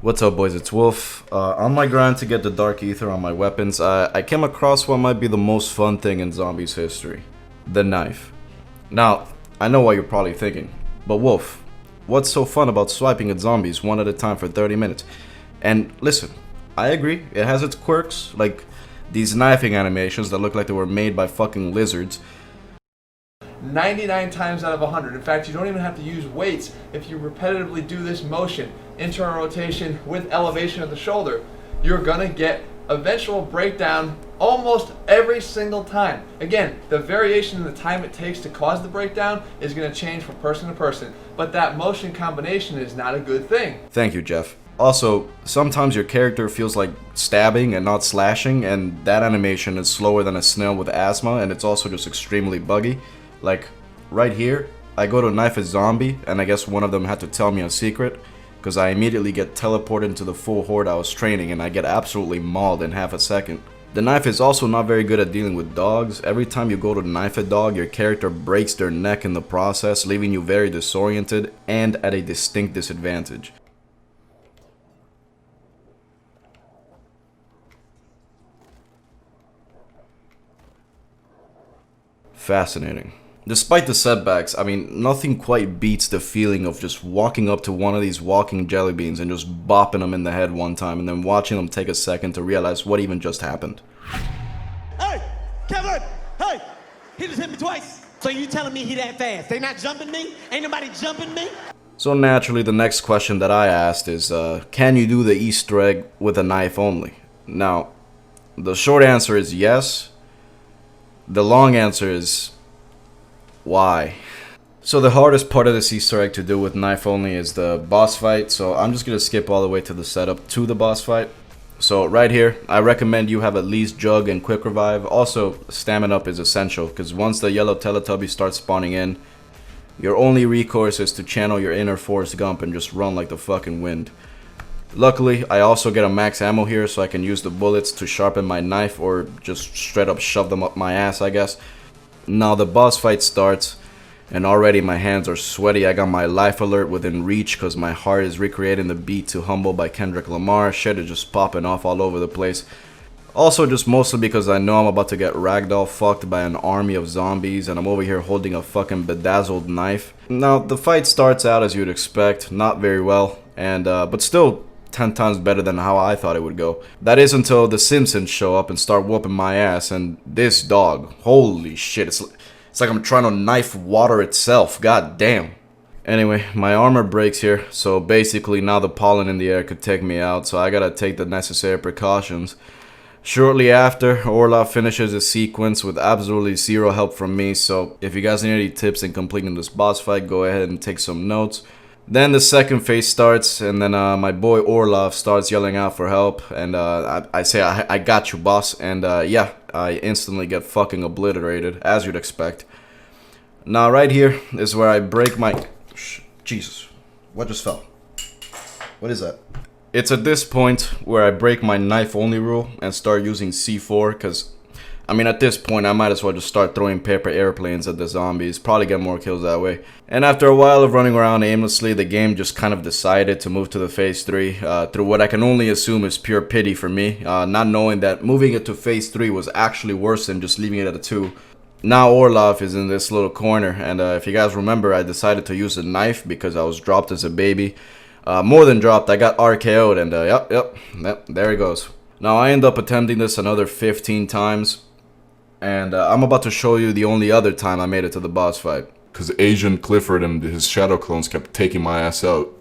What's up, boys? It's Wolf. On my grind to get the Dark Aether on my weapons, I came across what might be the most fun thing in zombies history. The knife. Now, I know what you're probably thinking, but Wolf, what's so fun about swiping at zombies one at a time for 30 minutes? And listen, I agree, it has its quirks, like these knifing animations that look like they were made by fucking lizards. 99 times out of 100. In fact, you don't even have to use weights if you repetitively do this motion, internal rotation with elevation of the shoulder. You're gonna get eventual breakdown almost every single time. Again, the variation in the time it takes to cause the breakdown is gonna change from person to person, but that motion combination is not a good thing. Thank you, Jeff. Also, sometimes your character feels like stabbing and not slashing, and that animation is slower than a snail with asthma, and it's also just extremely buggy. Like, right here, I go to knife a zombie, and I guess one of them had to tell me a secret, because I immediately get teleported into the full horde I was training, and I get absolutely mauled in half a second. The knife is also not very good at dealing with dogs. Every time you go to knife a dog, your character breaks their neck in the process, leaving you very disoriented and at a distinct disadvantage. Fascinating. Despite the setbacks, I mean, nothing quite beats the feeling of just walking up to one of these walking jelly beans and just bopping them in the head one time and then watching them take a second to realize what even just happened. Hey, Kevin! Hey! He just hit me twice. So you telling me he that fast? They not jumping me? Ain't nobody jumping me? So naturally, the next question that I asked is, can you do the Easter egg with a knife only? Now, the short answer is yes. The long answer is why? So the hardest part of this Easter egg to do with knife only is the boss fight, so I'm just gonna skip all the way to the setup to the boss fight. So right here, I recommend you have at least Jug and Quick Revive. Also, stamina up is essential, because once the yellow Teletubby starts spawning in, your only recourse is to channel your inner Forrest Gump and just run like the fucking wind. Luckily, I also get a max ammo here, so I can use the bullets to sharpen my knife or just straight up shove them up my ass, I guess. Now the boss fight starts, and already my hands are sweaty. I got my life alert within reach because my heart is recreating the beat to Humble by Kendrick Lamar. Shit is just popping off all over the place. Also just mostly because I know I'm about to get ragdoll fucked by an army of zombies, and I'm over here holding a fucking bedazzled knife. Now the fight starts out as you'd expect, not very well, and but still 10 times better than how I thought it would go. That is until the Simpsons show up and start whooping my ass, and this dog, holy shit, it's like I'm trying to knife water itself, god damn. Anyway, my armor breaks here, so basically now the pollen in the air could take me out, so I gotta take the necessary precautions. Shortly after, Orlov finishes his sequence with absolutely zero help from me, so if you guys need any tips in completing this boss fight, go ahead and take some notes. Then the second phase starts, and then my boy Orlov starts yelling out for help, and I say, I got you, boss, and yeah, I instantly get fucking obliterated, as you'd expect. Now right here is where I break my... Jesus, what just fell? What is that? It's at this point where I break my knife only rule and start using C4, because I mean, at this point, I might as well just start throwing paper airplanes at the zombies, probably get more kills that way. And after a while of running around aimlessly, the game just kind of decided to move to the phase 3, through what I can only assume is pure pity for me, not knowing that moving it to phase 3 was actually worse than just leaving it at a 2. Now Orlov is in this little corner, and if you guys remember, I decided to use a knife because I was dropped as a baby. More than dropped, I got RKO'd, and yep, there he goes. Now I end up attempting this another 15 times. And I'm about to show you the only other time I made it to the boss fight. Because Agent Clifford and his shadow clones kept taking my ass out.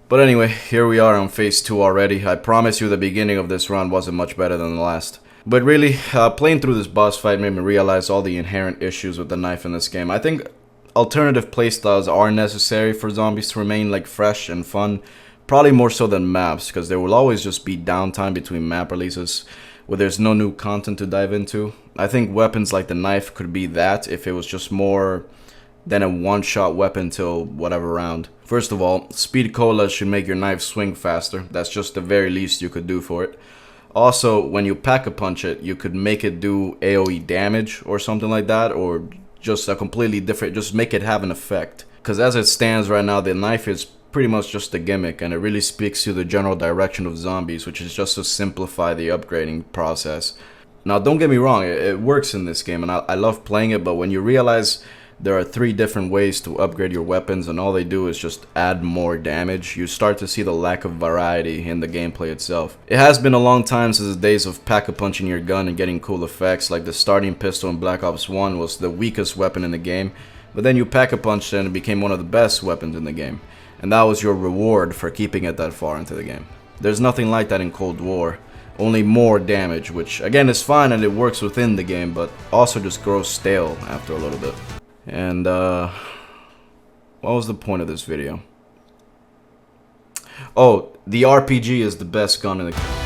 But anyway, here we are on phase 2 already. I promise you the beginning of this run wasn't much better than the last. But really, playing through this boss fight made me realize all the inherent issues with the knife in this game. I think alternative playstyles are necessary for zombies to remain like fresh and fun. Probably more so than maps, because there will always just be downtime between map releases where there's no new content to dive into. I think weapons like the knife could be that if it was just more than a one-shot weapon till whatever round. First of all, speed colas should make your knife swing faster. That's just the very least you could do for it. Also, when you pack-a-punch it, you could make it do AoE damage or something like that, or just a completely different, just make it have an effect. Because as it stands right now, the knife is pretty much just a gimmick, and it really speaks to the general direction of zombies, which is just to simplify the upgrading process. Now, don't get me wrong, it works in this game, and I love playing it, but when you realize there are 3 different ways to upgrade your weapons, and all they do is just add more damage, you start to see the lack of variety in the gameplay itself. It has been a long time since the days of pack-a-punching your gun and getting cool effects, like the starting pistol in Black Ops 1 was the weakest weapon in the game, but then you pack-a-punched it and it became one of the best weapons in the game. And that was your reward for keeping it that far into the game. There's nothing like that in Cold War. Only more damage, which again is fine and it works within the game, but also just grows stale after a little bit. And what was the point of this video? Oh, the RPG is the best gun in the